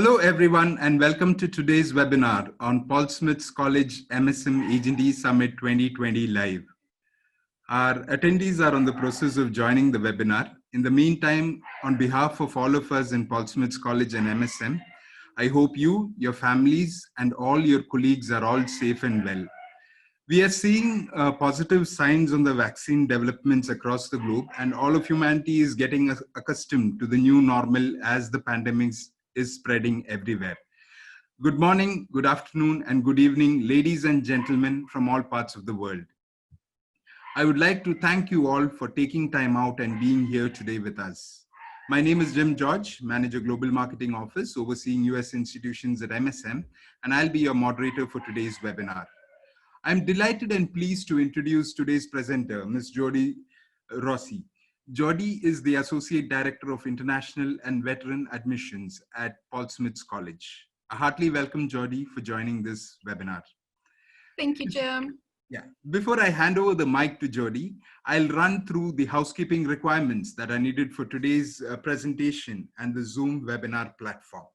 Hello, everyone, and welcome to today's webinar on Paul Smith's College MSM Agent E-Summit 2020 Live. Our attendees are on the process of joining the webinar. In the meantime, on behalf of all of us in Paul Smith's College and MSM, I hope you, your families, and all your colleagues are all safe and well. We are seeing positive signs on the vaccine developments across the globe, and all of humanity is getting accustomed to the new normal as the pandemic is spreading everywhere. Good morning, good afternoon, and good evening, ladies and gentlemen from all parts of the world. I would like to thank you all for taking time out and being here today with us. My name is Jim George, Manager Global Marketing Office, overseeing US institutions at MSM, and I'll be your moderator for today's webinar. I'm delighted and pleased to introduce today's presenter, Ms. Jody Rossi. Jody is the Associate Director of International and Veteran Admissions at Paul Smith's College. A heartily welcome, Jody, for joining this webinar. Thank you, Jim. Yeah. Before I hand over the mic to Jody, I'll run through the housekeeping requirements that are needed for today's presentation and the Zoom webinar platform.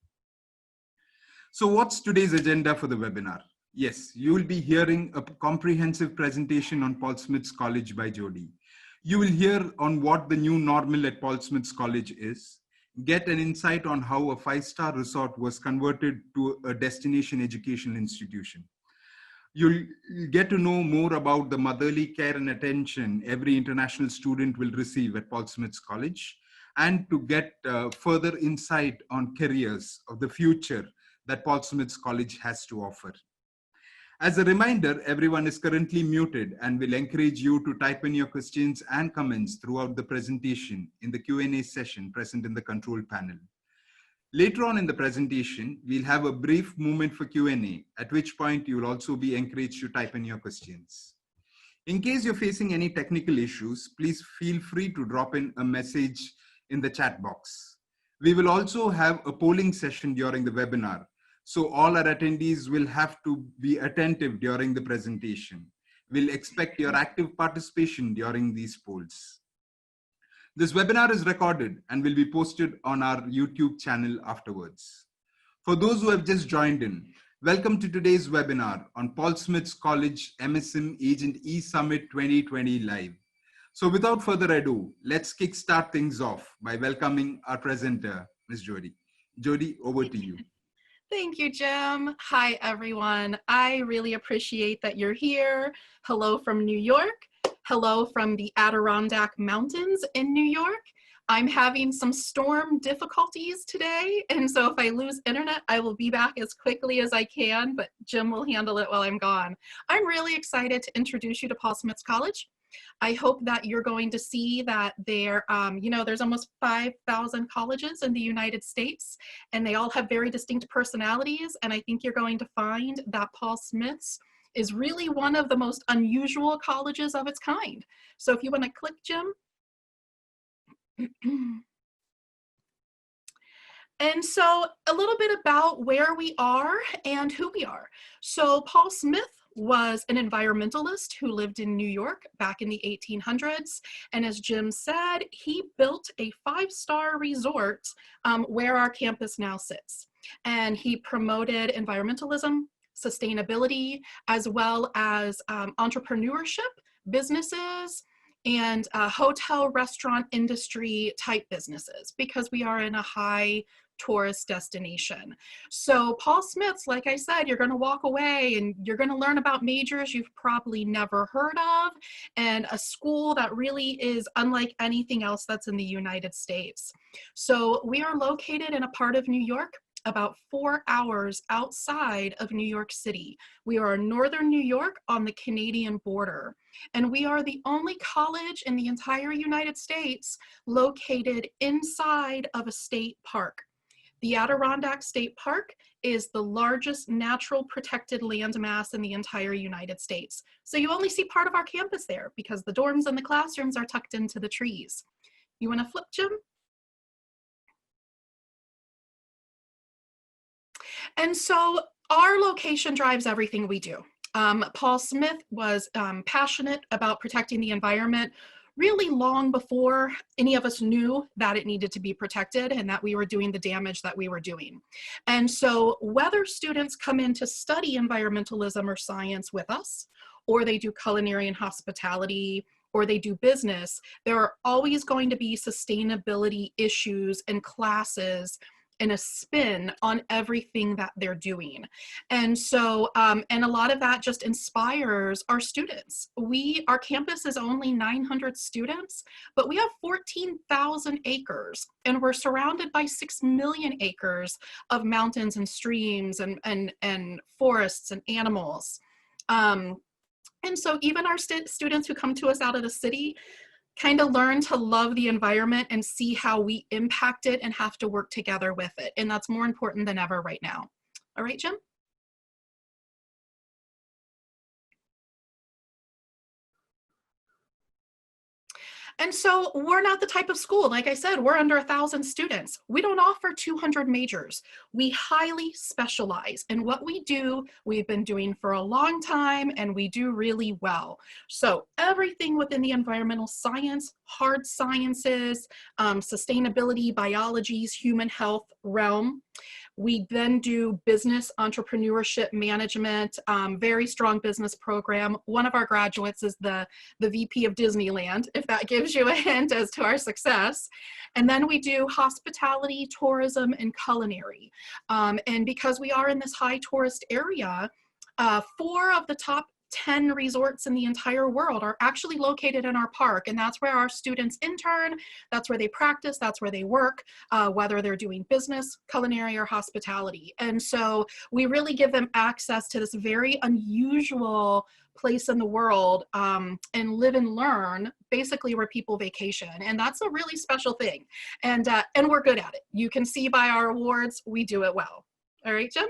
So what's today's agenda for the webinar? Yes, you will be hearing a comprehensive presentation on Paul Smith's College by Jody. You will hear on what the new normal at Paul Smith's College is, get an insight on how a 5-star resort was converted to a destination educational institution. You'll get to know more about the motherly care and attention every international student will receive at Paul Smith's College, and to get further insight on careers of the future that Paul Smith's College has to offer. As a reminder, everyone is currently muted and will encourage you to type in your questions and comments throughout the presentation in the Q&A session present in the control panel. Later on in the presentation, we'll have a brief moment for Q&A, at which point you will also be encouraged to type in your questions. In case you're facing any technical issues, please feel free to drop in a message in the chat box. We will also have a polling session during the webinar, so all our attendees will have to be attentive during the presentation. We'll expect your active participation during these polls. This webinar is recorded and will be posted on our YouTube channel afterwards. For those who have just joined in, welcome to today's webinar on Paul Smith's College MSM Agent E-Summit 2020 Live. So without further ado, let's kickstart things off by welcoming our presenter, Ms. Jody. Jody, over to you. Thank you, Jim. Hi, everyone. I really appreciate that you're here. Hello from New York. Hello from the Adirondack Mountains in New York. I'm having some storm difficulties today, and so if I lose internet, I will be back as quickly as I can, but Jim will handle it while I'm gone. I'm really excited to introduce you to Paul Smith's College. I hope that you're going to see that there's almost 5,000 colleges in the United States, and they all have very distinct personalities. And I think you're going to find that Paul Smith's is really one of the most unusual colleges of its kind. So if you want to click, Jim. And so a little bit about where we are and who we are. So Paul Smith was an environmentalist who lived in New York back in the 1800s. And as Jim said, he built a 5-star resort where our campus now sits. And he promoted environmentalism, sustainability, as well as entrepreneurship, businesses, and hotel, restaurant industry type businesses, because we are in a high tourist destination. So Paul Smith's, like I said, you're going to walk away and you're going to learn about majors you've probably never heard of, and a school that really is unlike anything else that's in the United States. So we are located in a part of New York about 4 hours outside of New York City. We are in northern New York on the Canadian border, and we are the only college in the entire United States located inside of a state park. The Adirondack State Park is the largest natural protected landmass in the entire United States. So you only see part of our campus there because the dorms and the classrooms are tucked into the trees. You want to flip, Jim? And so our location drives everything we do. Paul Smith was passionate about protecting the environment really long before any of us knew that it needed to be protected and that we were doing the damage that we were doing. And so whether students come in to study environmentalism or science with us, or they do culinary and hospitality, or they do business, there are always going to be sustainability issues and classes and a spin on everything that they're doing. And so, and a lot of that just inspires our students. Our campus is only 900 students, but we have 14,000 acres, and we're surrounded by 6 million acres of mountains and streams and forests and animals. And so even our students who come to us out of the city kind of learn to love the environment and see how we impact it and have to work together with it. And that's more important than ever right now. All right, Jim? And so we're not the type of school, like I said, we're under 1,000 students. We don't offer 200 majors. We highly specialize in what we do. We've been doing for a long time, and we do really well. So everything within the environmental science, hard sciences, sustainability, biologies, human health realm. We then do business, entrepreneurship, management, very strong business program. One of our graduates is the VP of Disneyland, if that gives you a hint as to our success. And then we do hospitality, tourism, and culinary. And because we are in this high tourist area, 4 of the top 10 resorts in the entire world are actually located in our park, and that's where our students intern, that's where they practice, that's where they work, whether they're doing business, culinary, or hospitality. And so we really give them access to this very unusual place in the world, and live and learn, basically where people vacation. And that's a really special thing. And we're good at it. You can see by our awards, we do it well. All right, Jim?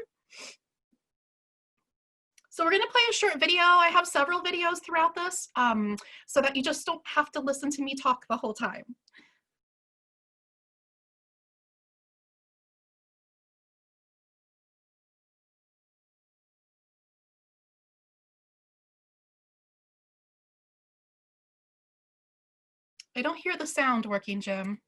So we're going to play a short video. I have several videos throughout this, so that you just don't have to listen to me talk the whole time. I don't hear the sound working, Jim.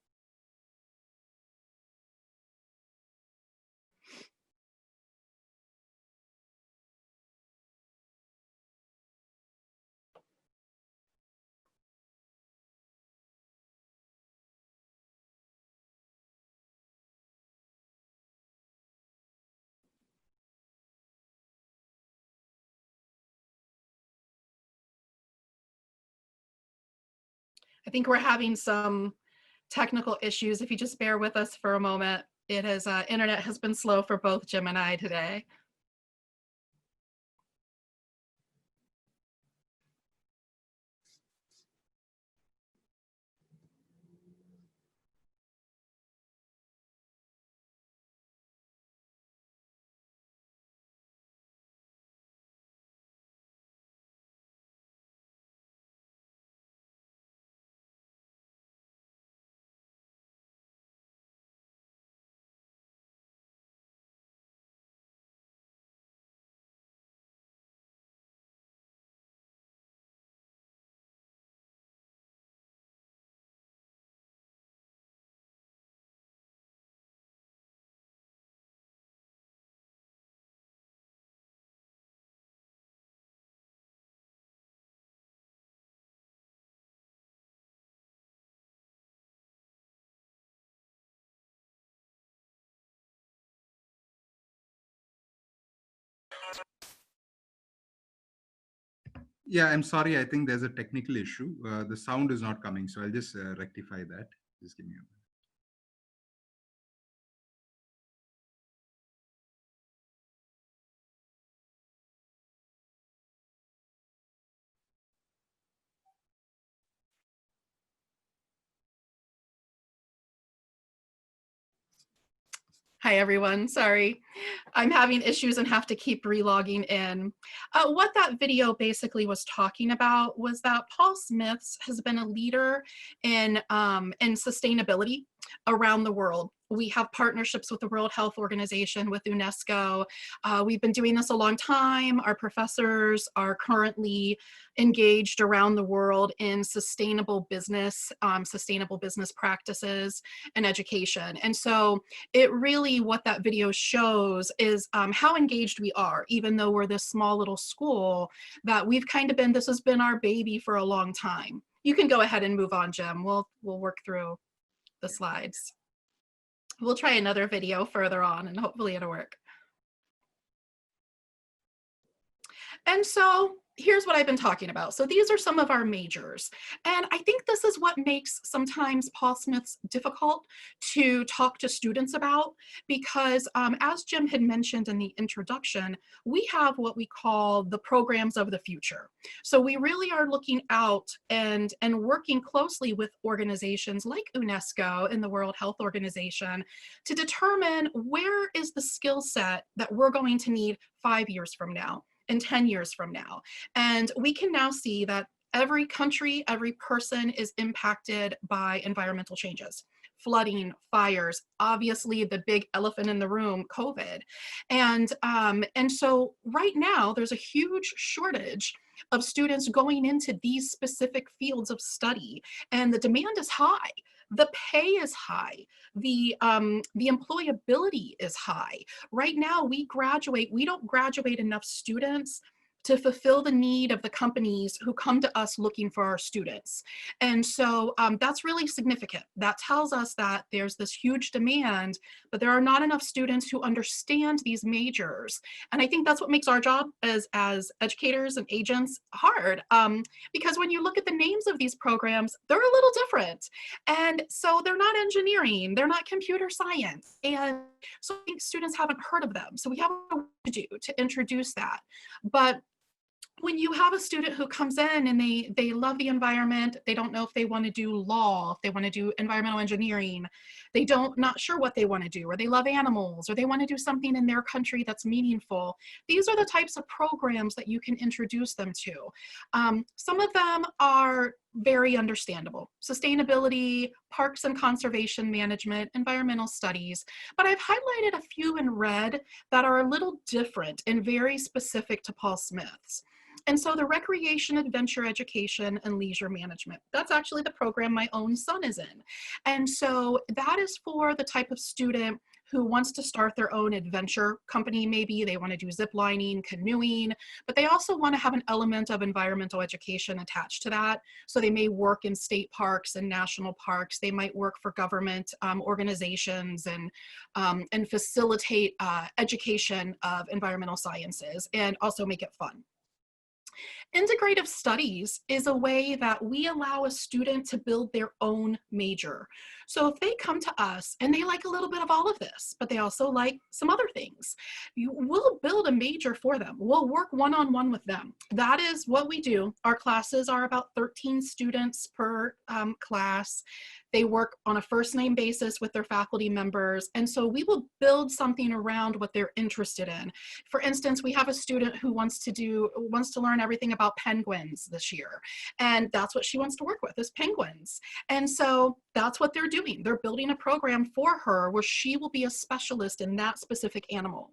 I think we're having some technical issues. If you just bear with us for a moment, internet has been slow for both Jim and I today. Yeah, I'm sorry. I think there's a technical issue. The sound is not coming, so I'll just rectify that. Just give me a minute. Hi, everyone. Sorry. I'm having issues and have to keep relogging in. What that video basically was talking about was that Paul Smith has been a leader in sustainability around the world. We have partnerships with the World Health Organization, with UNESCO. We've been doing this a long time. Our professors are currently engaged around the world in sustainable business practices and education. And so it really, what that video shows is how engaged we are, even though we're this small little school, that we've kind of been, this has been our baby for a long time. You can go ahead and move on, Jim. We'll work through the slides. We'll try another video further on and hopefully it'll work. And so here's what I've been talking about. So these are some of our majors. And I think this is what makes sometimes Paul Smith's difficult to talk to students about, because as Jim had mentioned in the introduction, we have what we call the programs of the future. So we really are looking out and working closely with organizations like UNESCO and the World Health Organization to determine where is the skill set that we're going to need 5 years from now and 10 years from now. And we can now see that every country, every person is impacted by environmental changes. Flooding, fires, obviously the big elephant in the room, COVID. And so right now there's a huge shortage of students going into these specific fields of study, and the demand is high. The pay is high. The employability is high. Right now, we don't graduate enough students to fulfill the need of the companies who come to us looking for our students. And so that's really significant. That tells us that there's this huge demand, but there are not enough students who understand these majors. And I think that's what makes our job as educators and agents hard, because when you look at the names of these programs, they're a little different. And so they're not engineering, they're not computer science. And so I think students haven't heard of them. So we have work to do to introduce that. But when you have a student who comes in and they love the environment, they don't know if they want to do law, if they want to do environmental engineering, not sure what they want to do, or they love animals, or they want to do something in their country that's meaningful. These are the types of programs that you can introduce them to. Some of them are very understandable: sustainability, parks and conservation management, environmental studies. But I've highlighted a few in red that are a little different and very specific to Paul Smith's. And so the recreation, adventure, education, and leisure management, that's actually the program my own son is in. And so that is for the type of student who wants to start their own adventure company. Maybe they want to do zip lining, canoeing, but they also want to have an element of environmental education attached to that. So they may work in state parks and national parks. They might work for government organizations and facilitate education of environmental sciences and also make it fun. Integrative studies is a way that we allow a student to build their own major. So if they come to us and they like a little bit of all of this, but they also like some other things, we'll build a major for them. We'll work one-on-one with them. That is what we do. Our classes are about 13 students per class. They work on a first name basis with their faculty members. And so we will build something around what they're interested in. For instance, we have a student who wants to learn everything about penguins this year. And that's what she wants to work with, is penguins. And so that's what they're doing. They're building a program for her where she will be a specialist in that specific animal.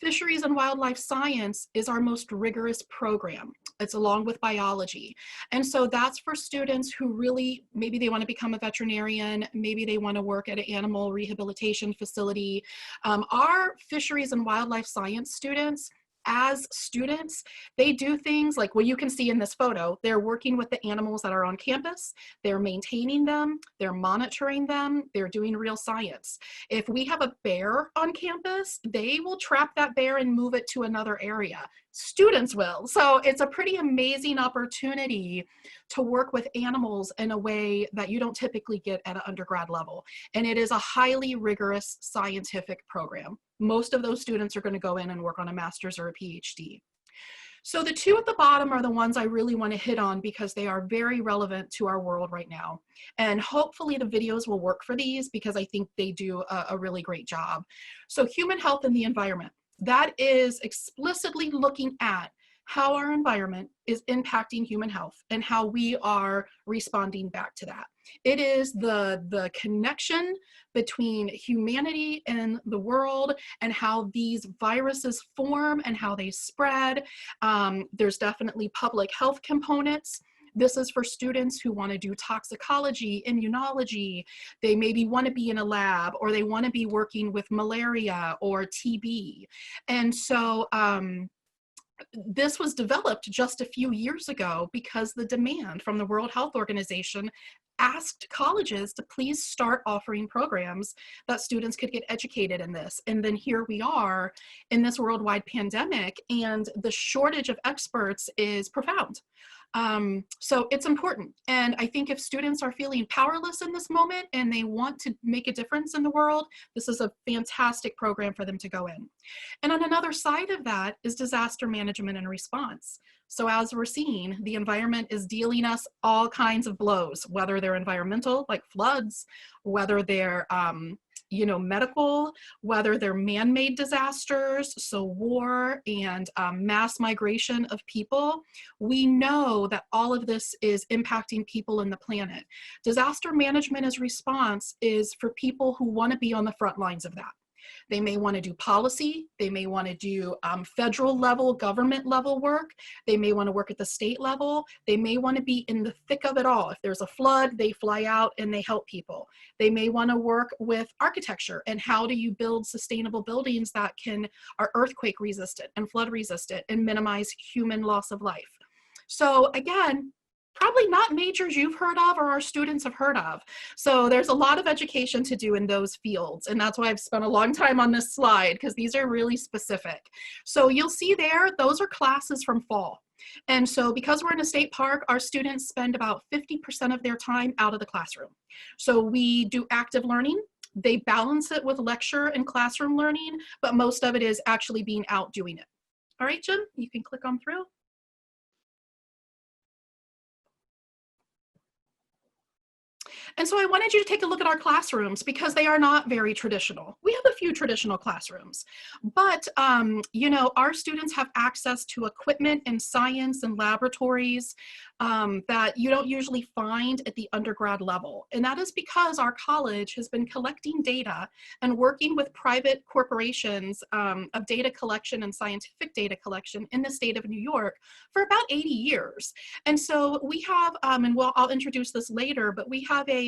Fisheries and wildlife science is our most rigorous program. It's along with biology. And so that's for students who really, maybe they want to become a veterinarian, maybe they want to work at an animal rehabilitation facility. Our fisheries and wildlife science students, as students, they do things like what you can see in this photo. They're working with the animals that are on campus, they're maintaining them, they're monitoring them, they're doing real science. If we have a bear on campus, they will trap that bear and move it to another area. Students will. So it's a pretty amazing opportunity to work with animals in a way that you don't typically get at an undergrad level. And it is a highly rigorous scientific program. Most of those students are going to go in and work on a master's or a PhD. So the two at the bottom are the ones I really want to hit on because they are very relevant to our world right now. And hopefully the videos will work for these because I think they do a really great job. So human health and the environment. That is explicitly looking at how our environment is impacting human health and how we are responding back to that. It is the connection between humanity and the world and how these viruses form and how they spread. There's definitely public health components. This is for students who want to do toxicology, immunology. They maybe want to be in a lab, or they want to be working with malaria or TB. And so this was developed just a few years ago because the demand from the World Health Organization asked colleges to please start offering programs that students could get educated in this. And then here we are in this worldwide pandemic, and the shortage of experts is profound. So it's important. And I think if students are feeling powerless in this moment and they want to make a difference in the world, this is a fantastic program for them to go in. And on another side of that is disaster management and response. So as we're seeing, the environment is dealing us all kinds of blows, whether they're environmental, like floods, whether they're medical, whether they're man-made disasters, so war and mass migration of people. We know that all of this is impacting people in the planet. Disaster management as response is for people who want to be on the front lines of that. They may want to do policy. They may want to do federal level, government level work. They may want to work at the state level. They may want to be in the thick of it all. If there's a flood, they fly out and they help people. They may want to work with architecture and how do you build sustainable buildings that are earthquake resistant and flood resistant and minimize human loss of life. So again, probably not majors you've heard of or our students have heard of. So there's a lot of education to do in those fields. And that's why I've spent a long time on this slide, because these are really specific. So you'll see there, those are classes from fall. And so because we're in a state park, our students spend about 50% of their time out of the classroom. So we do active learning. They balance it with lecture and classroom learning, but most of it is actually being out doing it. All right, Jim, you can click on through. And so I wanted you to take a look at our classrooms because they are not very traditional. We have a few traditional classrooms, but our students have access to equipment and science and laboratories that you don't usually find at the undergrad level. And that is because our college has been collecting data and working with private corporations of data collection and scientific data collection in the state of New York for about 80 years. And so we have, I'll introduce this later, but we have a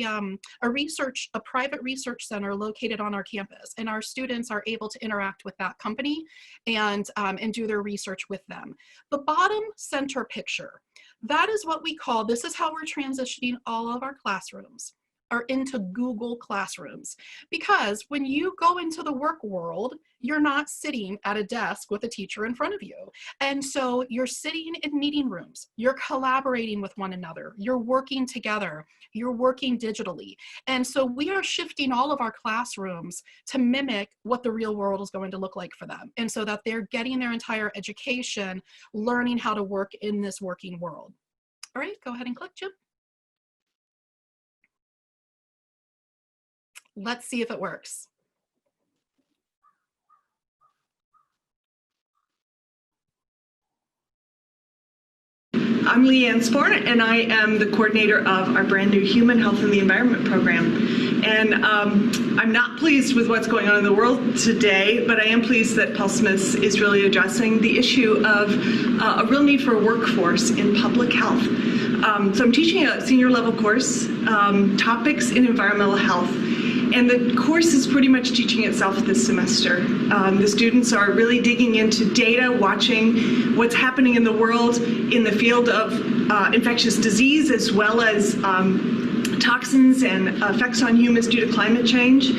private research center located on our campus, and our students are able to interact with that company and do their research with them. The bottom center picture, that is what we call, this is how we're transitioning all of our classrooms are into Google Classrooms. Because when you go into the work world, you're not sitting at a desk with a teacher in front of you. And so you're sitting in meeting rooms, you're collaborating with one another, you're working together, you're working digitally. And so we are shifting all of our classrooms to mimic what the real world is going to look like for them. And so that they're getting their entire education, learning how to work in this working world. All right, go ahead and click, Jim. Let's see if it works. I'm Leanne Sporn, and I am the coordinator of our brand new Human Health and the Environment program. And I'm not pleased with what's going on in the world today, but I am pleased that Paul Smith is really addressing the issue of a real need for a workforce in public health. So I'm teaching a senior level course, Topics in Environmental Health. And the course is pretty much teaching itself this semester. The students are really digging into data, watching what's happening in the world in the field of infectious disease, as well as toxins and effects on humans due to climate change.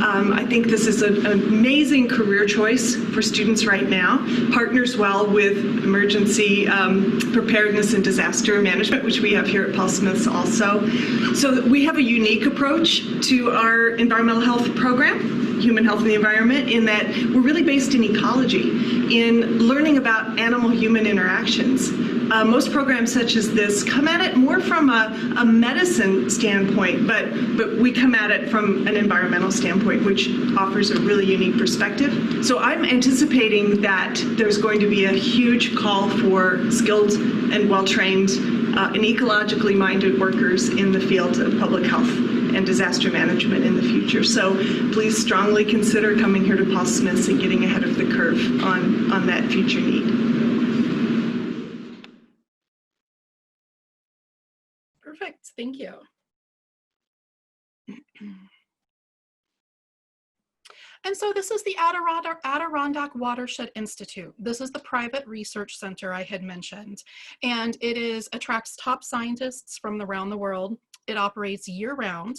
I think this is an amazing career choice for students right now. Partners well with emergency preparedness and disaster management, which we have here at Paul Smith's also. So we have a unique approach to our environmental health program, Human Health and the Environment, in that we're really based in ecology, in learning about animal-human interactions. Most programs such as this come at it more from a medicine standpoint, but we come at it from an environmental standpoint, which offers a really unique perspective. So I'm anticipating that there's going to be a huge call for skilled and well-trained and ecologically minded workers in the field of public health and disaster management in the future. So please strongly consider coming here to Paul Smith's and getting ahead of the curve on that future need. Perfect, thank you. And so this is the Adirondack Watershed Institute. This is the private research center I had mentioned, and it attracts top scientists from around the world. It operates year-round,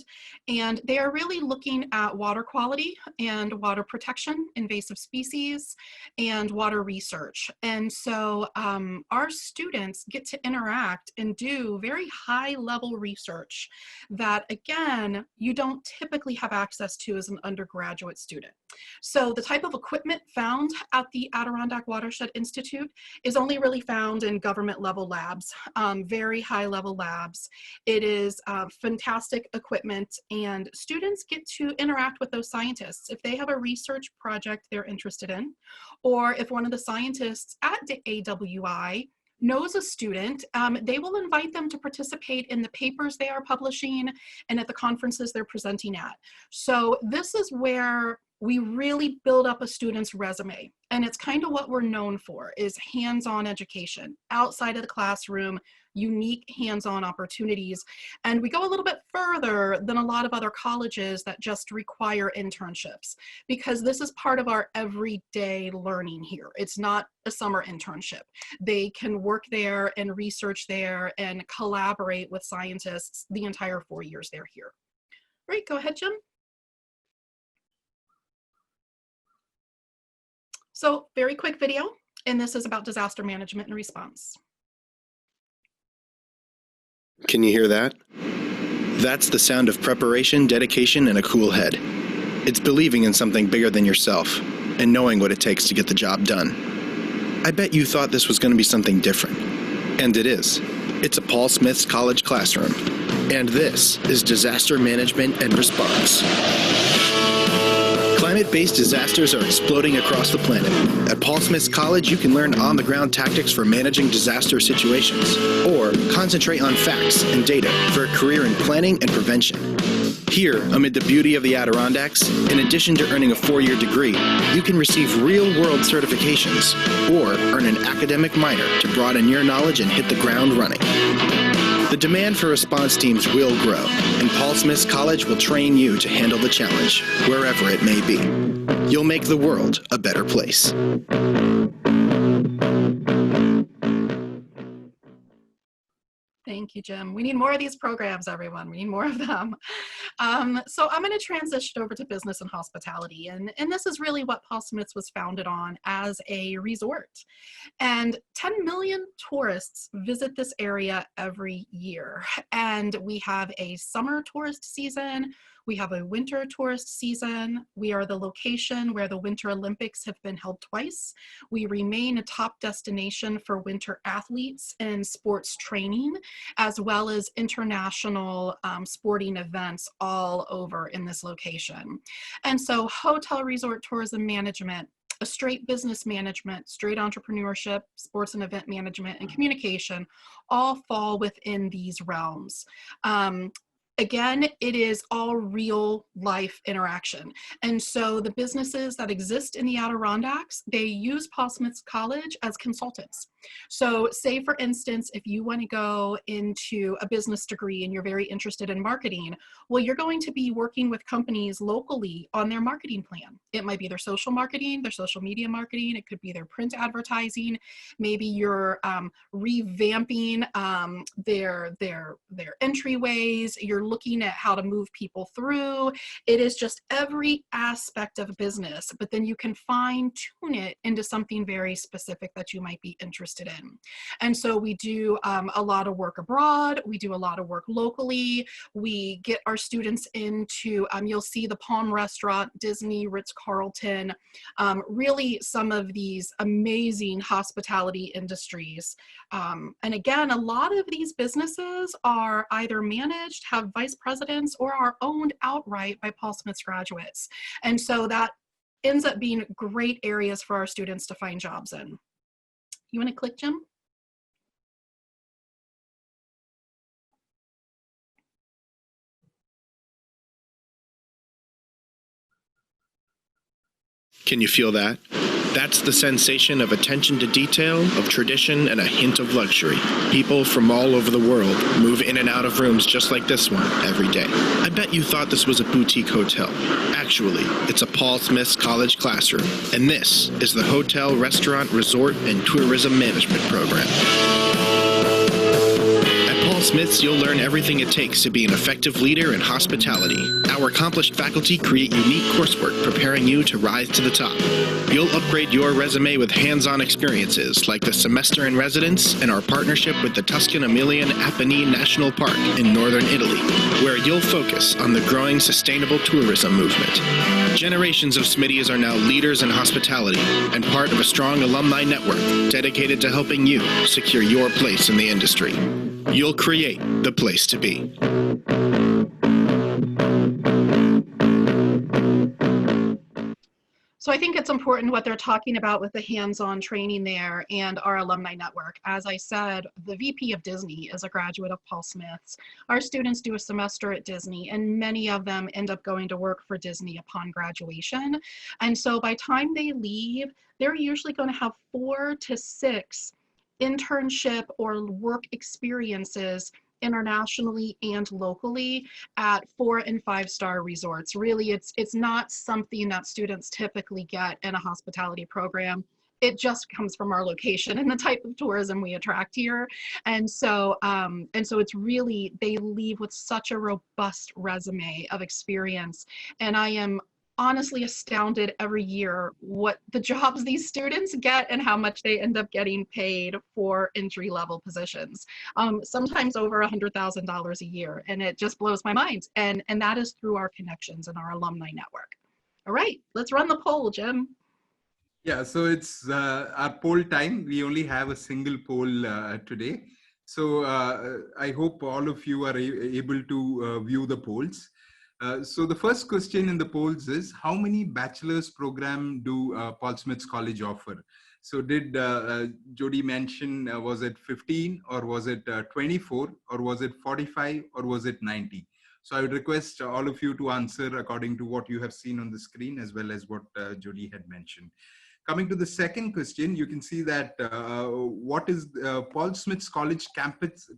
and they are really looking at water quality and water protection, invasive species, and water research. And so our students get to interact and do very high-level research that, again, you don't typically have access to as an undergraduate student. So the type of equipment found at the Adirondack Watershed Institute is only really found in government-level labs, very high-level labs. It is fantastic equipment, and students get to interact with those scientists. If they have a research project they're interested in, or if one of the scientists at the AWI knows a student, they will invite them to participate in the papers they are publishing and at the conferences they're presenting at. So this is where we really build up a student's resume. And it's kind of what we're known for, is hands-on education, outside of the classroom, unique hands-on opportunities. And we go a little bit further than a lot of other colleges that just require internships, because this is part of our everyday learning here. It's not a summer internship. They can work there and research there and collaborate with scientists the entire 4 years they're here. Great, go ahead, Jim. So very quick video, and this is about disaster management and response. Can you hear that? That's the sound of preparation, dedication, and a cool head. It's believing in something bigger than yourself and knowing what it takes to get the job done. I bet you thought this was going to be something different. And it is. It's a Paul Smith's College classroom. And this is Disaster Management and Response. Climate-based disasters are exploding across the planet. At Paul Smith's College, you can learn on-the-ground tactics for managing disaster situations, or concentrate on facts and data for a career in planning and prevention. Here, amid the beauty of the Adirondacks, in addition to earning a 4-year degree, you can receive real-world certifications, or earn an academic minor to broaden your knowledge and hit the ground running. The demand for response teams will grow, and Paul Smith's College will train you to handle the challenge, wherever it may be. You'll make the world a better place. Thank you, Jim. We need more of these programs, everyone. We need more of them. So I'm going to transition over to business and hospitality. And this is really what Paul Smith's was founded on as a resort. And 10 million tourists visit this area every year. And we have a summer tourist season. We have a winter tourist season. We are the location where the Winter Olympics have been held twice. We remain a top destination for winter athletes and sports training, as well as international sporting events all over in this location. And so hotel resort tourism management, a straight business management, straight entrepreneurship, sports and event management, and communication all fall within these realms. Again, it is all real life interaction. And so the businesses that exist in the Adirondacks, they use Paul Smith's College as consultants. So say, for instance, if you want to go into a business degree and you're very interested in marketing, well, you're going to be working with companies locally on their marketing plan. It might be their social marketing, their social media marketing. It could be their print advertising. Maybe you're revamping their entryways. You're looking at how to move people through. It is just every aspect of business, but then you can fine tune it into something very specific that you might be interested in. And so we do a lot of work abroad. We do a lot of work locally. We get our students into, you'll see the Palm Restaurant, Disney, Ritz-Carlton, really some of these amazing hospitality industries. And again, a lot of these businesses are either managed, have vice presidents, or are owned outright by Paul Smith's graduates. And so that ends up being great areas for our students to find jobs in. You want to click, Jim? Can you feel that? That's the sensation of attention to detail, of tradition, and a hint of luxury. People from all over the world move in and out of rooms just like this one every day. I bet you thought this was a boutique hotel. Actually, it's a Paul Smith's college classroom, and this is the Hotel, Restaurant, Resort, and Tourism Management Program. Smiths, you'll learn everything it takes to be an effective leader in hospitality. Our accomplished faculty create unique coursework preparing you to rise to the top. You'll upgrade your resume with hands-on experiences like the semester in residence and our partnership with the Tuscan-Emilion Apennine National Park in northern Italy, where you'll focus on the growing sustainable tourism movement. Generations of Smitty's are now leaders in hospitality and part of a strong alumni network dedicated to helping you secure your place in the industry. You'll create the place to be. So I think it's important what they're talking about with the hands-on training there and our alumni network. As I said, the VP of Disney is a graduate of Paul Smith's. Our students do a semester at Disney, and many of them end up going to work for Disney upon graduation. And so by the time they leave, they're usually going to have 4 to 6 internship or work experiences internationally and locally at 4- and 5-star resorts. Really, it's not something that students typically get in a hospitality program. It just comes from our location and the type of tourism we attract here. And so it's really, they leave with such a robust resume of experience. And I am honestly astounded every year what the jobs these students get and how much they end up getting paid for entry-level positions. Sometimes over $100,000 a year, and it just blows my mind. And that is through our connections and our alumni network. All right, let's run the poll, Jim. Yeah, so it's our poll time. We only have a single poll today. So I hope all of you are able to view the polls. So the first question in the polls is, how many bachelor's program do Paul Smith's College offer? So did Jody mention, was it 15 or was it 24 or was it 45 or was it 90? So I would request all of you to answer according to what you have seen on the screen as well as what Jody had mentioned. Coming to the second question, you can see that what is Paul Smith's College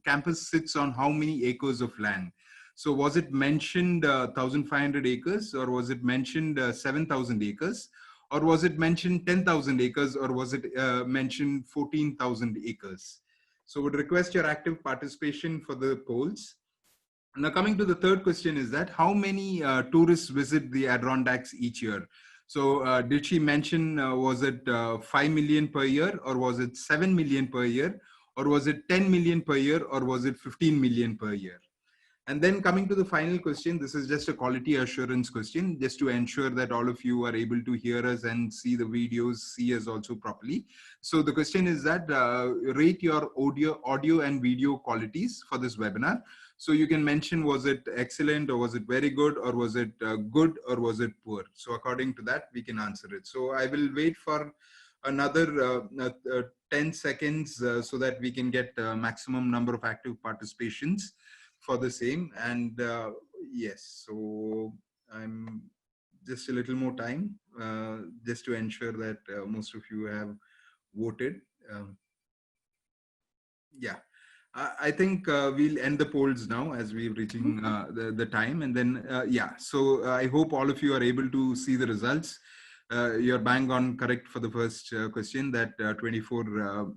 campus sits on how many acres of land? So was it mentioned 1,500 acres, or was it mentioned 7,000 acres, or was it mentioned 10,000 acres, or was it mentioned 14,000 acres? So would request your active participation for the polls. Now coming to the third question is that how many tourists visit the Adirondacks each year? So did she mention, was it 5 million per year, or was it 7 million per year, or was it 10 million per year, or was it 15 million per year? And then coming to the final question, this is just a quality assurance question, just to ensure that all of you are able to hear us and see the videos, see us also properly. So the question is that rate your audio and video qualities for this webinar. So you can mention, was it excellent, or was it very good, or was it good, or was it poor? So according to that, we can answer it. So I will wait for another 10 seconds so that we can get maximum number of active participations for the same. And yes, so I'm just a little more time just to ensure that most of you have voted. Yeah, I think we'll end the polls now as we're reaching the time. And then, yeah, so I hope all of you are able to see the results. You're bang on correct for the first question, that 24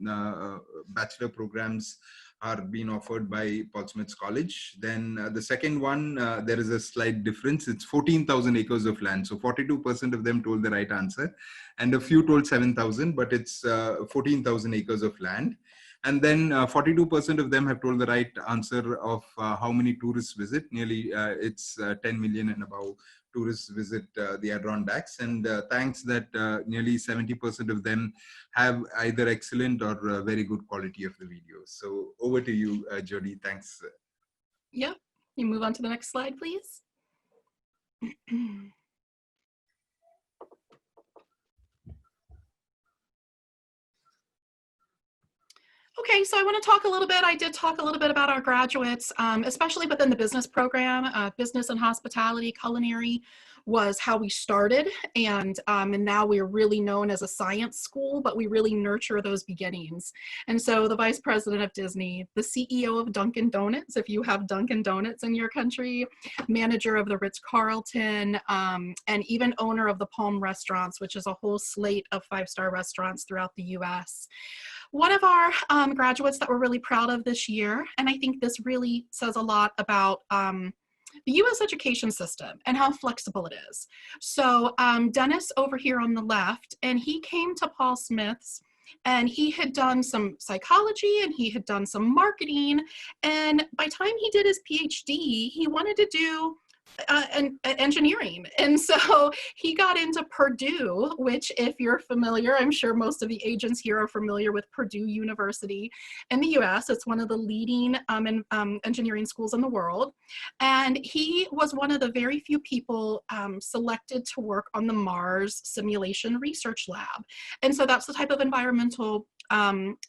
bachelor programs are being offered by Paul Smith's College. Then the second one, there is a slight difference. It's 14,000 acres of land. So 42% of them told the right answer, and a few told 7,000, but it's 14,000 acres of land. And then 42% of them have told the right answer of how many tourists visit. Nearly it's 10 million and above tourists visit the Adirondacks. And thanks that nearly 70% of them have either excellent or very good quality of the videos. So over to you, Jody. Thanks. Yeah, you move on to the next slide, please. Okay, so I want to talk a little bit. I did talk a little bit about our graduates, especially within the business program. Business and hospitality, culinary was how we started, and now we're really known as a science school, but we really nurture those beginnings. And so the vice president of Disney, the CEO of Dunkin' Donuts, if you have Dunkin' Donuts in your country, manager of the Ritz-Carlton, and even owner of the Palm Restaurants, which is a whole slate of five-star restaurants throughout the U.S. One of our graduates that we're really proud of this year, and I think this really says a lot about the U.S. education system and how flexible it is. So Dennis over here on the left, and he came to Paul Smith's, and he had done some psychology and he had done some marketing, and by the time he did his PhD, he wanted to do engineering. And so he got into Purdue, which, if you're familiar, I'm sure most of the agents here are familiar with Purdue University in the US. It's one of the leading engineering schools in the world. And he was one of the very few people selected to work on the Mars Simulation Research Lab. And so that's the type of environmental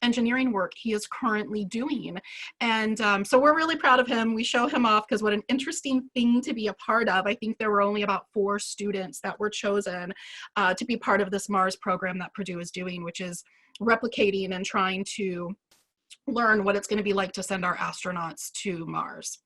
engineering work he is currently doing. And so we're really proud of him. We show him off because what an interesting thing to be a part of. I think there were only about 4 students that were chosen to be part of this Mars program that Purdue is doing, which is replicating and trying to learn what it's going to be like to send our astronauts to Mars.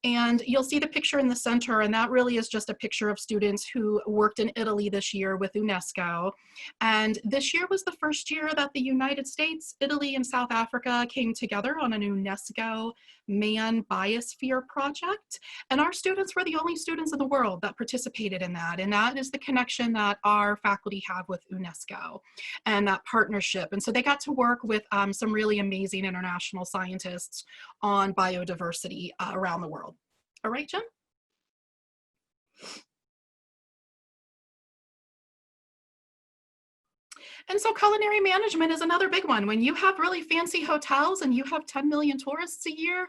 And you'll see the picture in the center, and that really is just a picture of students who worked in Italy this year with UNESCO. And this year was the first year that the United States, Italy, and South Africa came together on an UNESCO manned biosphere project. And our students were the only students in the world that participated in that. And that is the connection that our faculty have with UNESCO and that partnership. And so they got to work with some really amazing international scientists on biodiversity around the world. All right, Jim? And so culinary management is another big one. When you have really fancy hotels and you have 10 million tourists a year,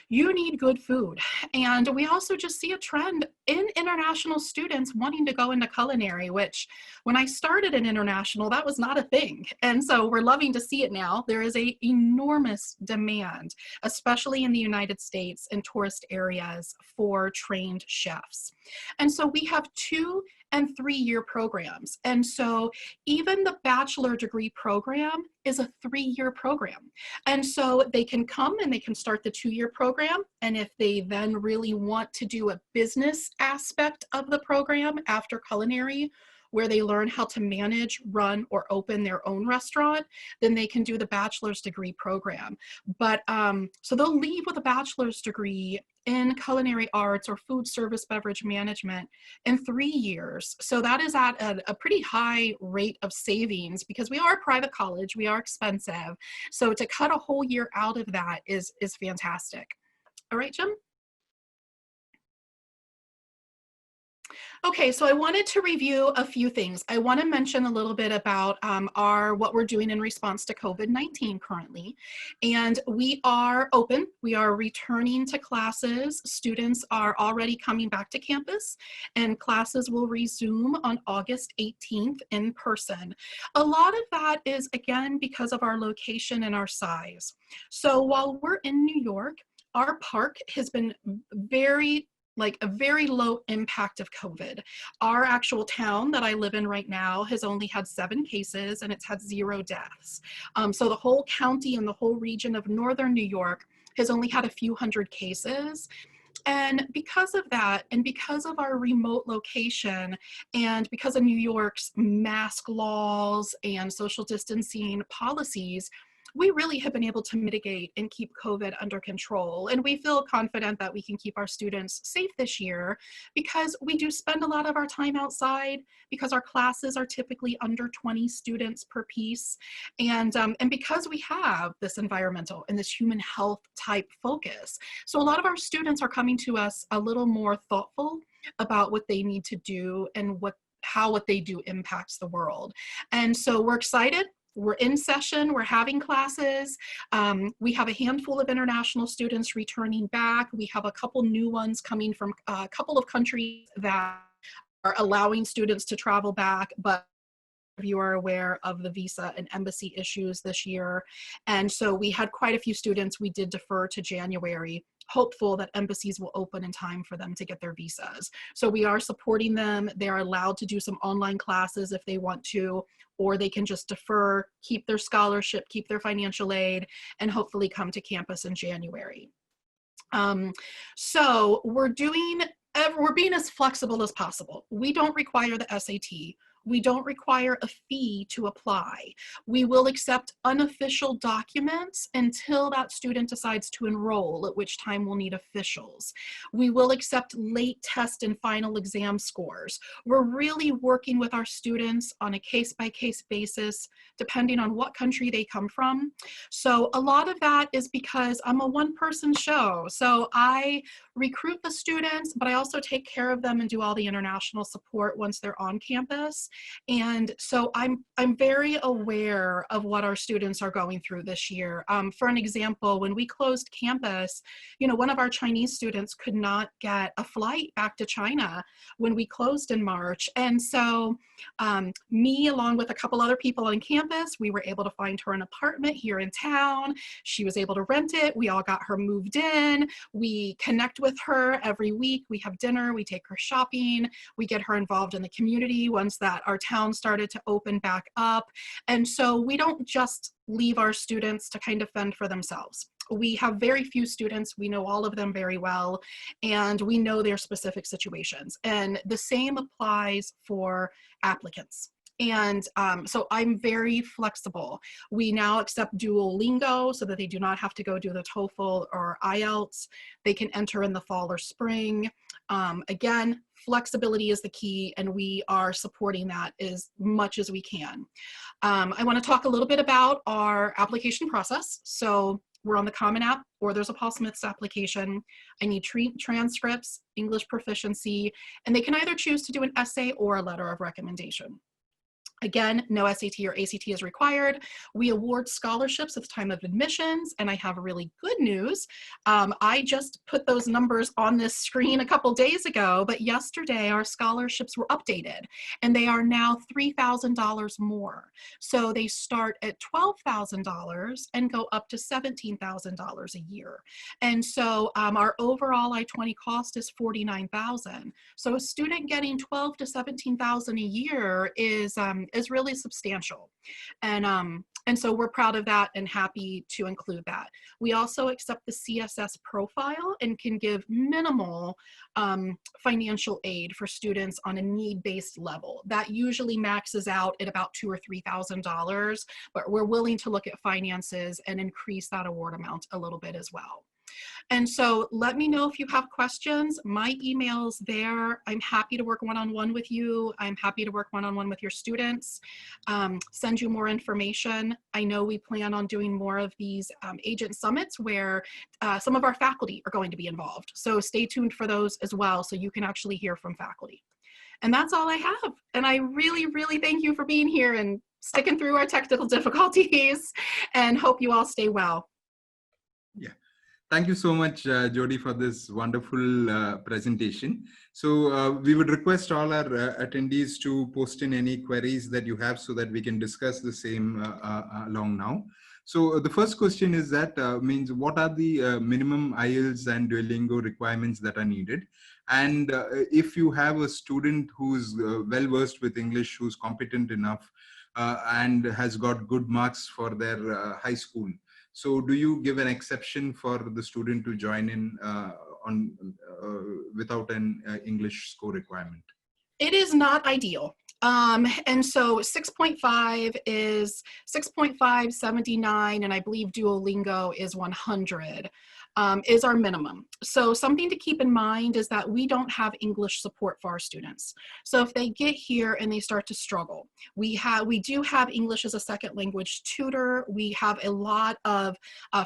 you need good food. And we also just see a trend in international students wanting to go into culinary, which when I started in international, that was not a thing. And so we're loving to see it now. There is an enormous demand, especially in the United States and tourist areas, for trained chefs. And so we have 2- and 3-year programs. And so even the bachelor degree program is a 3-year program. And so they can come and they can start the 2-year program. And if they then really want to do a business aspect of the program after culinary, where they learn how to manage, run, or open their own restaurant, then they can do the bachelor's degree program. But so they'll leave with a bachelor's degree in culinary arts or food service beverage management in 3 years. So that is at a pretty high rate of savings because we are a private college, we are expensive. So to cut a whole year out of that is fantastic. All right, Jim? Okay, so I wanted to review a few things. I want to mention a little bit about what we're doing in response to COVID-19 currently. And we are open. We are returning to classes. Students are already coming back to campus, and classes will resume on August 18th in person. A lot of that is, again, because of our location and our size. So while we're in New York, our park has been a very low impact of COVID. Our actual town that I live in right now has only had 7 cases and it's had 0 deaths. So the whole county and the whole region of northern New York has only had a few hundred cases. And because of that, and because of our remote location, and because of New York's mask laws and social distancing policies, we really have been able to mitigate and keep COVID under control. And we feel confident that we can keep our students safe this year because we do spend a lot of our time outside, because our classes are typically under 20 students per piece. And because we have this environmental and this human health type focus. So a lot of our students are coming to us a little more thoughtful about what they need to do and how what they do impacts the world. And so we're excited. We're in session, we're having classes. We have a handful of international students returning back. We have a couple new ones coming from a couple of countries that are allowing students to travel back, but of you are aware of the visa and embassy issues this year. And so we had quite a few students we did defer to January, hopeful that embassies will open in time for them to get their visas. So we are supporting them. They are allowed to do some online classes if they want to, or they can just defer, keep their scholarship, keep their financial aid, and hopefully come to campus in January. So we're being as flexible as possible. We don't require the SAT. We don't require a fee to apply. We will accept unofficial documents until that student decides to enroll, at which time we'll need officials. We will accept late test and final exam scores. We're really working with our students on a case-by-case basis, depending on what country they come from. So a lot of that is because I'm a one-person show. So I recruit the students, but I also take care of them and do all the international support once they're on campus. And so I'm very aware of what our students are going through this year. For an example, when we closed campus, one of our Chinese students could not get a flight back to China when we closed in March. And so me, along with a couple other people on campus, we were able to find her an apartment here in town. She was able to rent it. We all got her moved in. We connect with her every week. We have dinner. We take her shopping. We get her involved in the community once that our town started to open back up. And so we don't just leave our students to kind of fend for themselves. We have very few students. We know all of them very well, and we know their specific situations. And the same applies for applicants. And so I'm very flexible. We now accept Duolingo so that they do not have to go do the TOEFL or IELTS. They can enter in the fall or spring. Again, flexibility is the key, and we are supporting that as much as we can. I want to talk a little bit about our application process. So we're on the Common App, or there's a Paul Smith's application. I need transcripts, English proficiency, and they can either choose to do an essay or a letter of recommendation. Again, no SAT or ACT is required. We award scholarships at the time of admissions, and I have really good news. I just put those numbers on this screen a couple days ago, but yesterday our scholarships were updated, and they are now $3,000 more. So they start at $12,000 and go up to $17,000 a year. And so our overall I-20 cost is $49,000. So a student getting $12,000 to $17,000 a year is really substantial. And so we're proud of that and happy to include that. We also accept the CSS profile and can give minimal financial aid for students on a need-based level. That usually maxes out at about $2,000 or $3,000, but we're willing to look at finances and increase that award amount a little bit as well. And so let me know if you have questions. My email's there. I'm happy to work one-on-one with you. I'm happy to work one-on-one with your students, send you more information. I know we plan on doing more of these agent summits where some of our faculty are going to be involved. So stay tuned for those as well, so you can actually hear from faculty. And that's all I have. And I really, really thank you for being here and sticking through our technical difficulties, and hope you all stay well. Yeah. Thank you so much, Jody, for this wonderful presentation. So we would request all our attendees to post in any queries that you have so that we can discuss the same along now. So the first question is that means what are the minimum IELTS and Duolingo requirements that are needed? And if you have a student who's well-versed with English, who's competent enough and has got good marks for their high school, so do you give an exception for the student to join in without an English score requirement? It is not ideal. And so 6.5 is 6.5, 79, and I believe Duolingo is 100. Is our minimum. So something to keep in mind is that we don't have English support for our students. So if they get here and they start to struggle, we do have English as a second language tutor. We have a lot of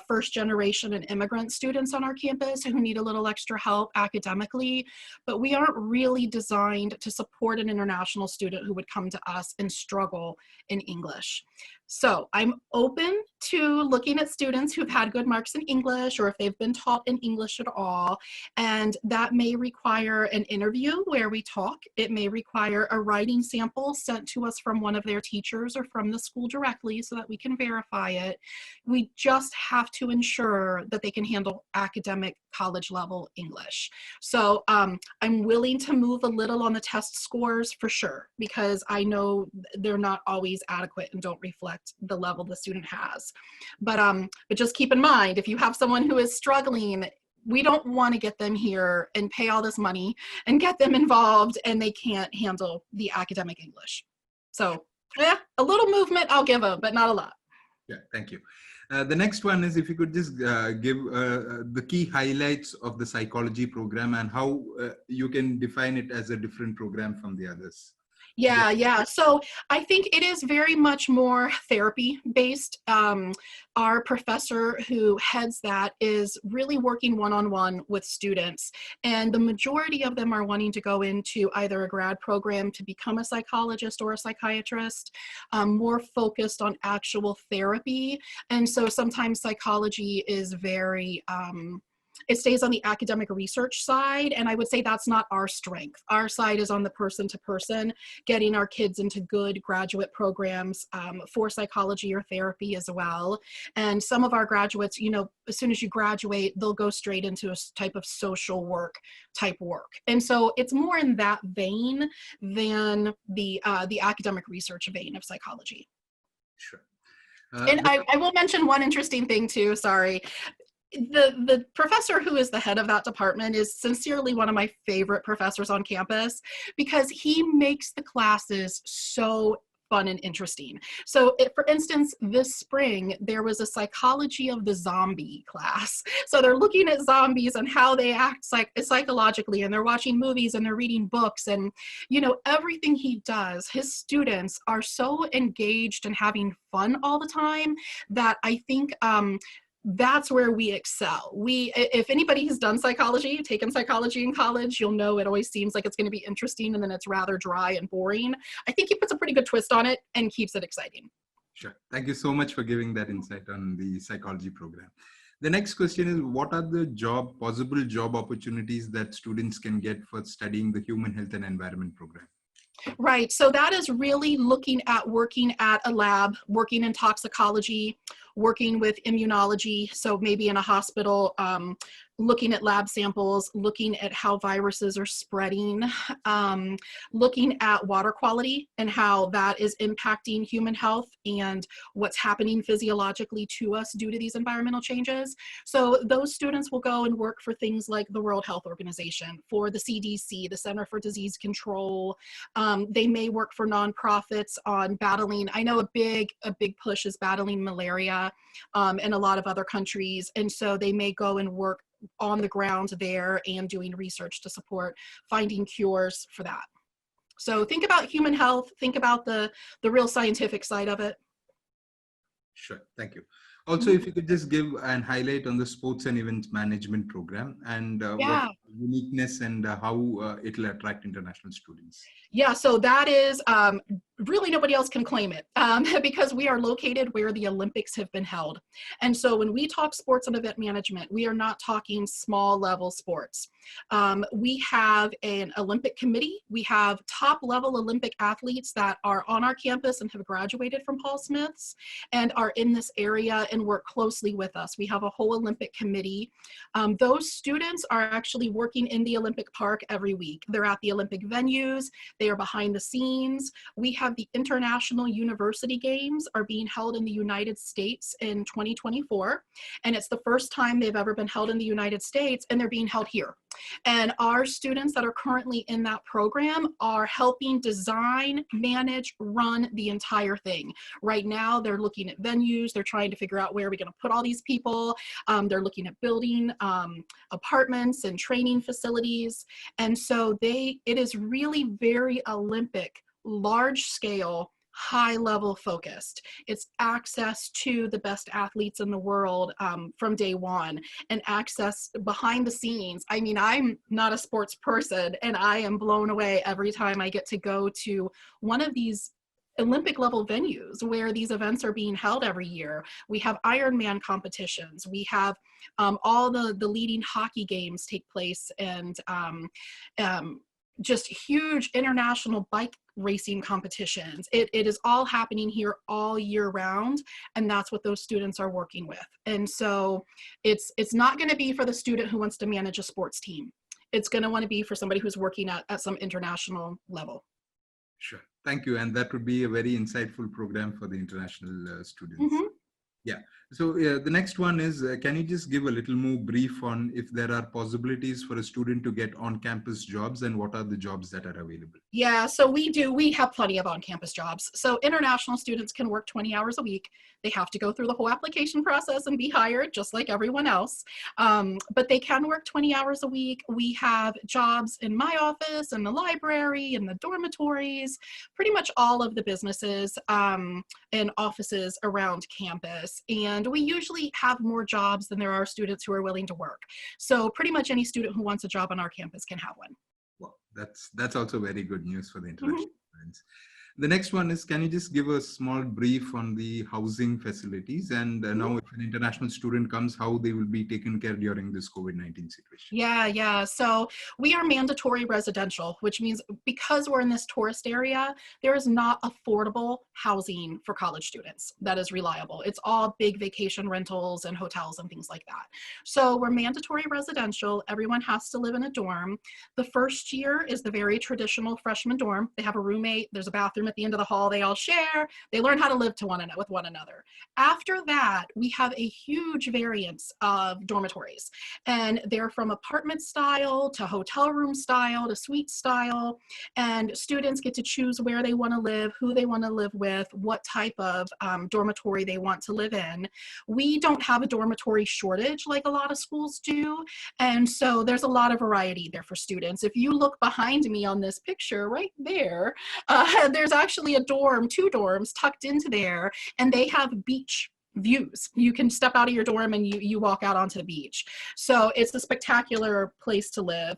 first generation and immigrant students on our campus who need a little extra help academically, but we aren't really designed to support an international student who would come to us and struggle in English. So I'm open to looking at students who've had good marks in English or if they've been taught in English at all. And that may require an interview where we talk. It may require a writing sample sent to us from one of their teachers or from the school directly so that we can verify it. We just have to ensure that they can handle academic college level English. So I'm willing to move a little on the test scores for sure, because I know they're not always adequate and don't reflect the level the student has. But just keep in mind, if you have someone who is struggling, we don't want to get them here and pay all this money and get them involved and they can't handle the academic English. So yeah, a little movement I'll give them, but not a lot. Yeah, thank you. The next one is if you could just give the key highlights of the psychology program and how you can define it as a different program from the others. Yeah. So I think it is very much more therapy based. Our professor who heads that is really working one-on-one with students, and the majority of them are wanting to go into either a grad program to become a psychologist or a psychiatrist, more focused on actual therapy. And so sometimes psychology is very, it stays on the academic research side, and I would say that's not our strength. Our side is on the person-to-person, getting our kids into good graduate programs for psychology or therapy as well. And some of our graduates, you know, as soon as you graduate, they'll go straight into a type of social work type work. And so it's more in that vein than the academic research vein of psychology. Sure. And I will mention one interesting thing too, sorry. The professor who is the head of that department is sincerely one of my favorite professors on campus because he makes the classes so fun and interesting. So for instance, this spring, there was a psychology of the zombie class. So they're looking at zombies and how they act psychologically, and they're watching movies and they're reading books, and you know, everything he does, his students are so engaged and having fun all the time that I think that's where we excel. If anybody has done psychology, taken psychology in college, you'll know it always seems like it's going to be interesting and then it's rather dry and boring. I think he puts a pretty good twist on it and keeps it exciting. Sure. Thank you so much for giving that insight on the psychology program. The next question is, what are the possible job opportunities that students can get for studying the human health and environment program? Right. So that is really looking at working at a lab, working in toxicology, working with immunology. So maybe in a hospital, looking at lab samples, looking at how viruses are spreading, looking at water quality and how that is impacting human health and what's happening physiologically to us due to these environmental changes. So those students will go and work for things like the World Health Organization, for the CDC, the Center for Disease Control. They may work for nonprofits on battling, I know a big push is battling malaria in a lot of other countries. And so they may go and work on the ground there and doing research to support finding cures for that. So think about human health, think about the real scientific side of it. Sure, thank you. Also, if you could just give and highlight on the sports and events management program and what uniqueness and how it will attract international students. Yeah, so that is really nobody else can claim it because we are located where the Olympics have been held. And so when we talk sports and event management, we are not talking small level sports. We have an Olympic committee. We have top level Olympic athletes that are on our campus and have graduated from Paul Smith's and are in this area and work closely with us. We have a whole Olympic committee. Those students are actually working in the Olympic Park every week. They're at the Olympic venues. They are behind the scenes. We have the International University Games are being held in the United States in 2024. And it's the first time they've ever been held in the United States, and they're being held here. And our students that are currently in that program are helping design, manage, run the entire thing. Right now, they're looking at venues. They're trying to figure out where are we going to put all these people. They're looking at building apartments and training facilities. And so it is really very Olympic, large scale, high level focused. It's access to the best athletes in the world from day one, and access behind the scenes. I mean, I'm not a sports person and I am blown away every time I get to go to one of these Olympic level venues where these events are being held every year. We have Ironman competitions. We have all the leading hockey games take place, and just huge international bike racing competitions. It is all happening here all year round, and that's what those students are working with. And so it's not going to be for the student who wants to manage a sports team. It's going to want to be for somebody who's working at some international level. Sure. Thank you. And that would be a very insightful program for the international students. Mm-hmm. Yeah. So the next one is, can you just give a little more brief on if there are possibilities for a student to get on-campus jobs, and what are the jobs that are available? Yeah, so we have plenty of on-campus jobs. So international students can work 20 hours a week. They have to go through the whole application process and be hired just like everyone else. But they can work 20 hours a week. We have jobs in my office, in the library, in the dormitories, pretty much all of the businesses and offices around campus. And we usually have more jobs than there are students who are willing to work. So pretty much any student who wants a job on our campus can have one. Well, that's also very good news for the international students. The next one is, can you just give a small brief on the housing facilities, and now if an international student comes, how they will be taken care during this COVID-19 situation? Yeah. So we are mandatory residential, which means because we're in this tourist area, there is not affordable housing for college students that is reliable. It's all big vacation rentals and hotels and things like that. So we're mandatory residential. Everyone has to live in a dorm. The first year is the very traditional freshman dorm. They have a roommate. There's a bathroom at the end of the hall. They all share. They learn how to live with one another. After that, we have a huge variance of dormitories, and they're from apartment style to hotel room style to suite style, and students get to choose where they want to live, who they want to live with, what type of dormitory they want to live in. We don't have a dormitory shortage like a lot of schools do, and so there's a lot of variety there for students. If you look behind me on this picture right there, there's actually two dorms tucked into there, and they have beach views. You can step out of your dorm and you walk out onto the beach. So it's a spectacular place to live.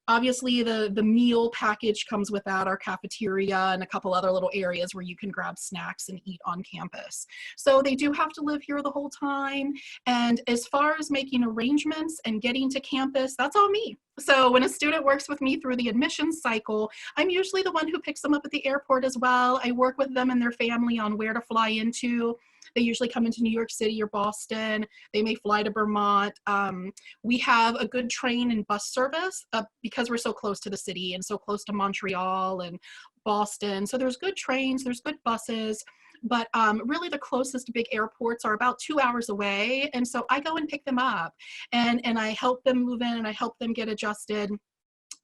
Obviously the meal package comes with that, our cafeteria and a couple other little areas where you can grab snacks and eat on campus. So they do have to live here the whole time. And as far as making arrangements and getting to campus, that's all me. So when a student works with me through the admissions cycle, I'm usually the one who picks them up at the airport as well. I work with them and their family on where to fly into. They usually come into New York City or Boston. They may fly to Vermont. We have a good train and bus service because we're so close to the city and so close to Montreal and Boston. So there's good trains, there's good buses, but really the closest big airports are about 2 hours away. And so I go and pick them up and I help them move in and I help them get adjusted.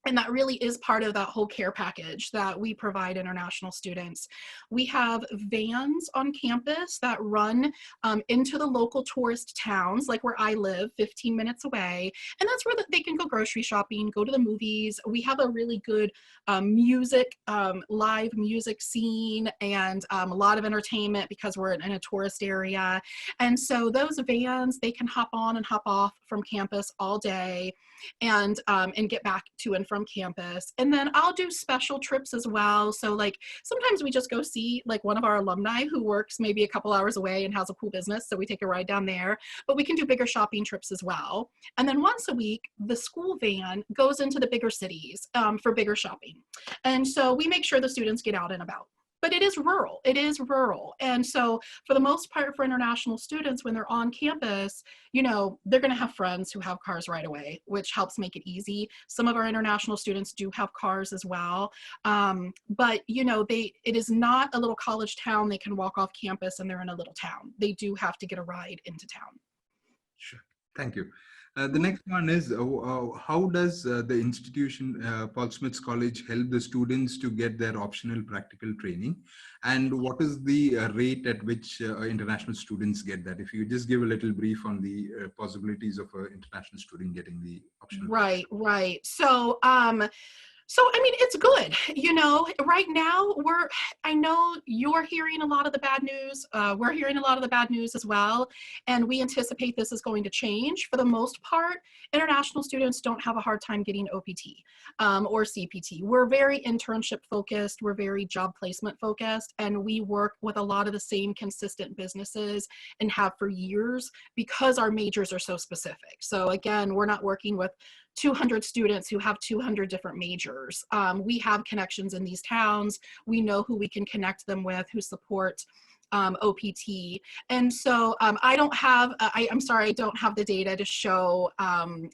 And that really is part of that whole care package that we provide international students. We have vans on campus that run into the local tourist towns, like where I live, 15 minutes away. And that's where they can go grocery shopping, go to the movies. We have a really good live music scene and a lot of entertainment because we're in a tourist area. And so those vans, they can hop on and hop off from campus all day and get back to and from campus. And then I'll do special trips as well. So like sometimes we just go see like one of our alumni who works maybe a couple hours away and has a cool business. So we take a ride down there, but we can do bigger shopping trips as well. And then once a week, the school van goes into the bigger cities for bigger shopping. And so we make sure the students get out and about. But it is rural. And so for the most part, for international students, when they're on campus, you know, they're going to have friends who have cars right away, which helps make it easy. Some of our international students do have cars as well. But, you know, it is not a little college town. They can walk off campus and they're in a little town. They do have to get a ride into town. Sure. Thank you. The next one is, how does the institution, Paul Smith's College, help the students to get their optional practical training? And what is the rate at which international students get that? If you just give a little brief on the possibilities of an international student getting the optional. Right. So So, I mean, it's good. You know, right now I know you're hearing a lot of the bad news. We're hearing a lot of the bad news as well. And we anticipate this is going to change. For the most part, international students don't have a hard time getting OPT or CPT. We're very internship focused. We're very job placement focused. And we work with a lot of the same consistent businesses and have for years because our majors are so specific. So again, we're not working with 200 students who have 200 different majors. We have connections in these towns. We know who we can connect them with, who support OPT. And so I don't have, I'm sorry, I don't have the data to show,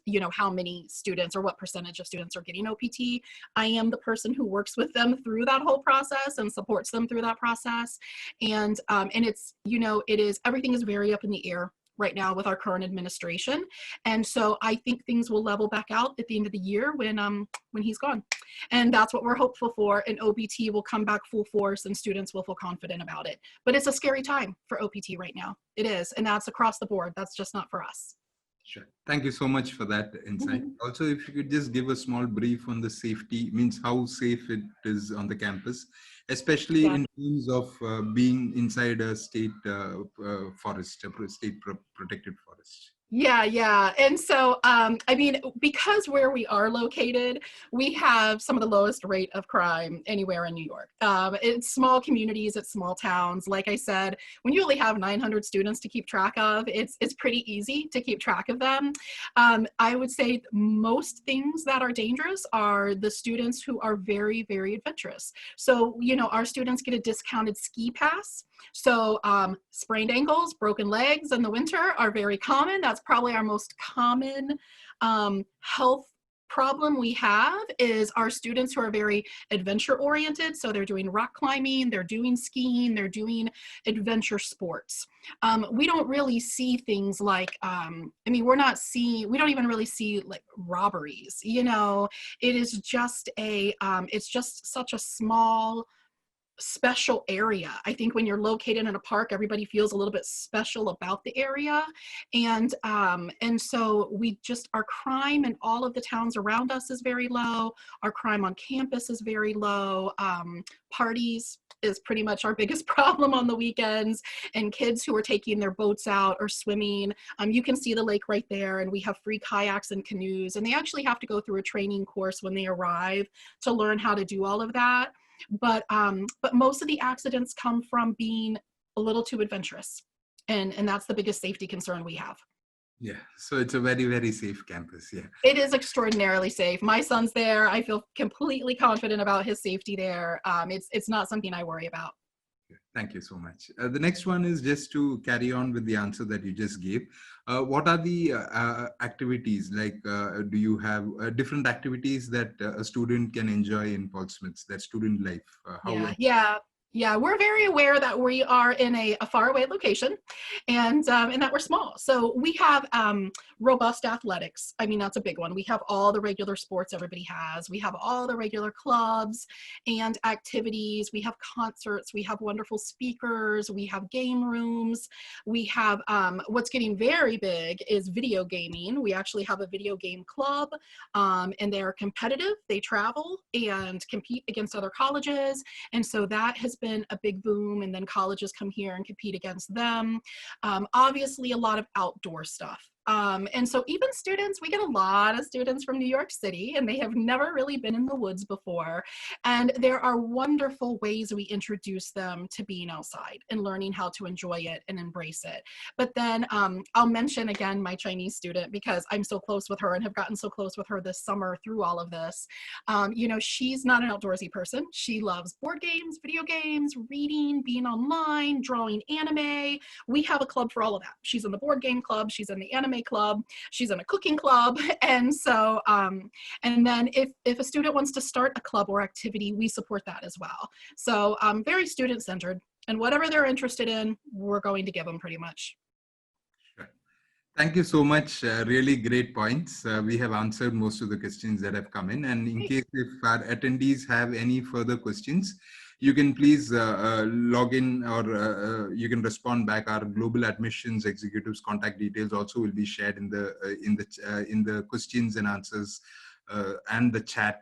you know, how many students or what percentage of students are getting OPT. I am the person who works with them through that whole process and supports them through that process. And it's, you know, everything is very up in the air right now with our current administration. And so I think things will level back out at the end of the year when he's gone. And that's what we're hopeful for. And OPT will come back full force and students will feel confident about it. But it's a scary time for OPT right now. It is. And that's across the board. That's just not for us. Sure. Thank you so much for that insight. Also, if you could just give a small brief on the safety, means how safe it is on the campus, especially in terms of being inside a state forest, a state protected forest. Yeah. And so, I mean, because where we are located, we have some of the lowest rate of crime anywhere in New York. It's small communities, it's small towns. Like I said, when you only have 900 students to keep track of, it's pretty easy to keep track of them. I would say most things that are dangerous are the students who are very, very adventurous. So, you know, our students get a discounted ski pass. So sprained ankles, broken legs in the winter are very common. That's probably our most common health problem we have is our students who are very adventure oriented. So they're doing rock climbing, they're doing skiing, they're doing adventure sports. We don't really see things like, I mean, we don't even really see like robberies, you know, it is just it's just such a small, special area. I think when you're located in a park, everybody feels a little bit special about the area. And so our crime in all of the towns around us is very low. Our crime on campus is very low. Parties is pretty much our biggest problem on the weekends, and kids who are taking their boats out or swimming. You can see the lake right there, and we have free kayaks and canoes, and they actually have to go through a training course when they arrive to learn how to do all of that. But most of the accidents come from being a little too adventurous. And that's the biggest safety concern we have. Yeah, so it's a very, very safe campus. Yeah, it is extraordinarily safe. My son's there. I feel completely confident about his safety there. It's not something I worry about. Thank you so much. The next one is just to carry on with the answer that you just gave. What are the activities, like do you have different activities that a student can enjoy in Paul Smith's, that student life? Yeah, we're very aware that we are in a faraway location and that we're small. So we have robust athletics. I mean, that's a big one. We have all the regular sports everybody has. We have all the regular clubs and activities. We have concerts. We have wonderful speakers. We have game rooms. We have what's getting very big is video gaming. We actually have a video game club and they're competitive. They travel and compete against other colleges. And so that has been a big boom, and then colleges come here and compete against them. Obviously a lot of outdoor stuff. And so even students, we get a lot of students from New York City, and they have never really been in the woods before. And there are wonderful ways we introduce them to being outside and learning how to enjoy it and embrace it. But then I'll mention again my Chinese student, because I'm so close with her and have gotten so close with her this summer through all of this. You know, she's not an outdoorsy person. She loves board games, video games, reading, being online, drawing anime. We have a club for all of that. She's in the board game club. She's in the anime club, she's in a cooking club. And so and then if a student wants to start a club or activity, we support that as well. So very student centered, and whatever they're interested in, we're going to give them pretty much. Sure. Thank you so much. Really great points. We have answered most of the questions that have come in, and in case if our attendees have any further questions, you can please log in, or you can respond back. Our global admissions executives contact details also will be shared in the questions and answers and the chat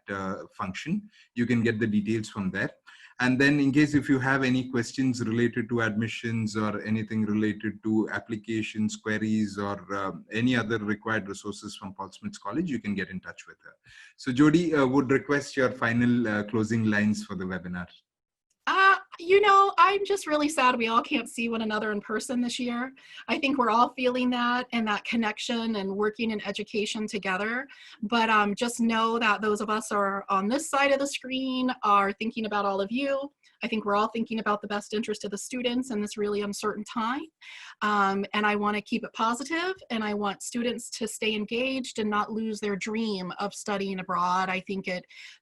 function. You can get the details from there. And then in case if you have any questions related to admissions or anything related to applications, queries, or any other required resources from Paul Smith College, you can get in touch with her. So Jody, would request your final closing lines for the webinar. I'm just really sad we all can't see one another in person this year. I think we're all feeling that and that connection and working in education together. But just know that those of us are on this side of the screen are thinking about all of you. I think we're all thinking about the best interest of the students in this really uncertain time. And I want to keep it positive, and I want students to stay engaged and not lose their dream of studying abroad. I think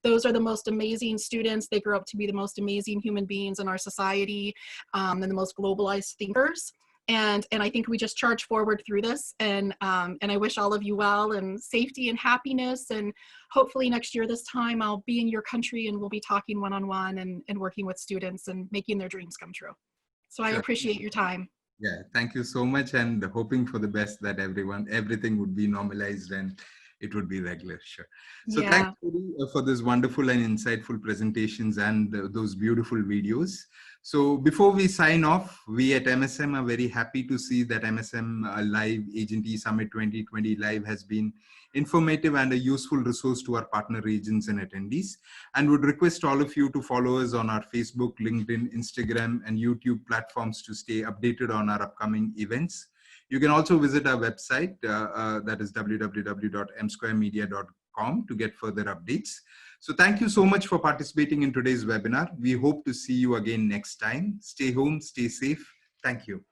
those are the most amazing students. They grow up to be the most amazing human beings in our society, and the most globalized thinkers. And I think we just charge forward through this, and I wish all of you well and safety and happiness, and hopefully next year this time I'll be in your country and we'll be talking one-on-one and working with students and making their dreams come true. So I appreciate your time. Yeah, thank you so much, and hoping for the best that everything would be normalized and it would be regular. Sure. So thanks for this wonderful and insightful presentations and those beautiful videos. So before we sign off, we at MSM are very happy to see that MSM Live Agent Summit 2020 Live has been informative and a useful resource to our partner agents and attendees, and would request all of you to follow us on our Facebook, LinkedIn, Instagram, and YouTube platforms to stay updated on our upcoming events. You can also visit our website, that is www.msquaremedia.com, to get further updates. So thank you so much for participating in today's webinar. We hope to see you again next time. Stay home, stay safe. Thank you.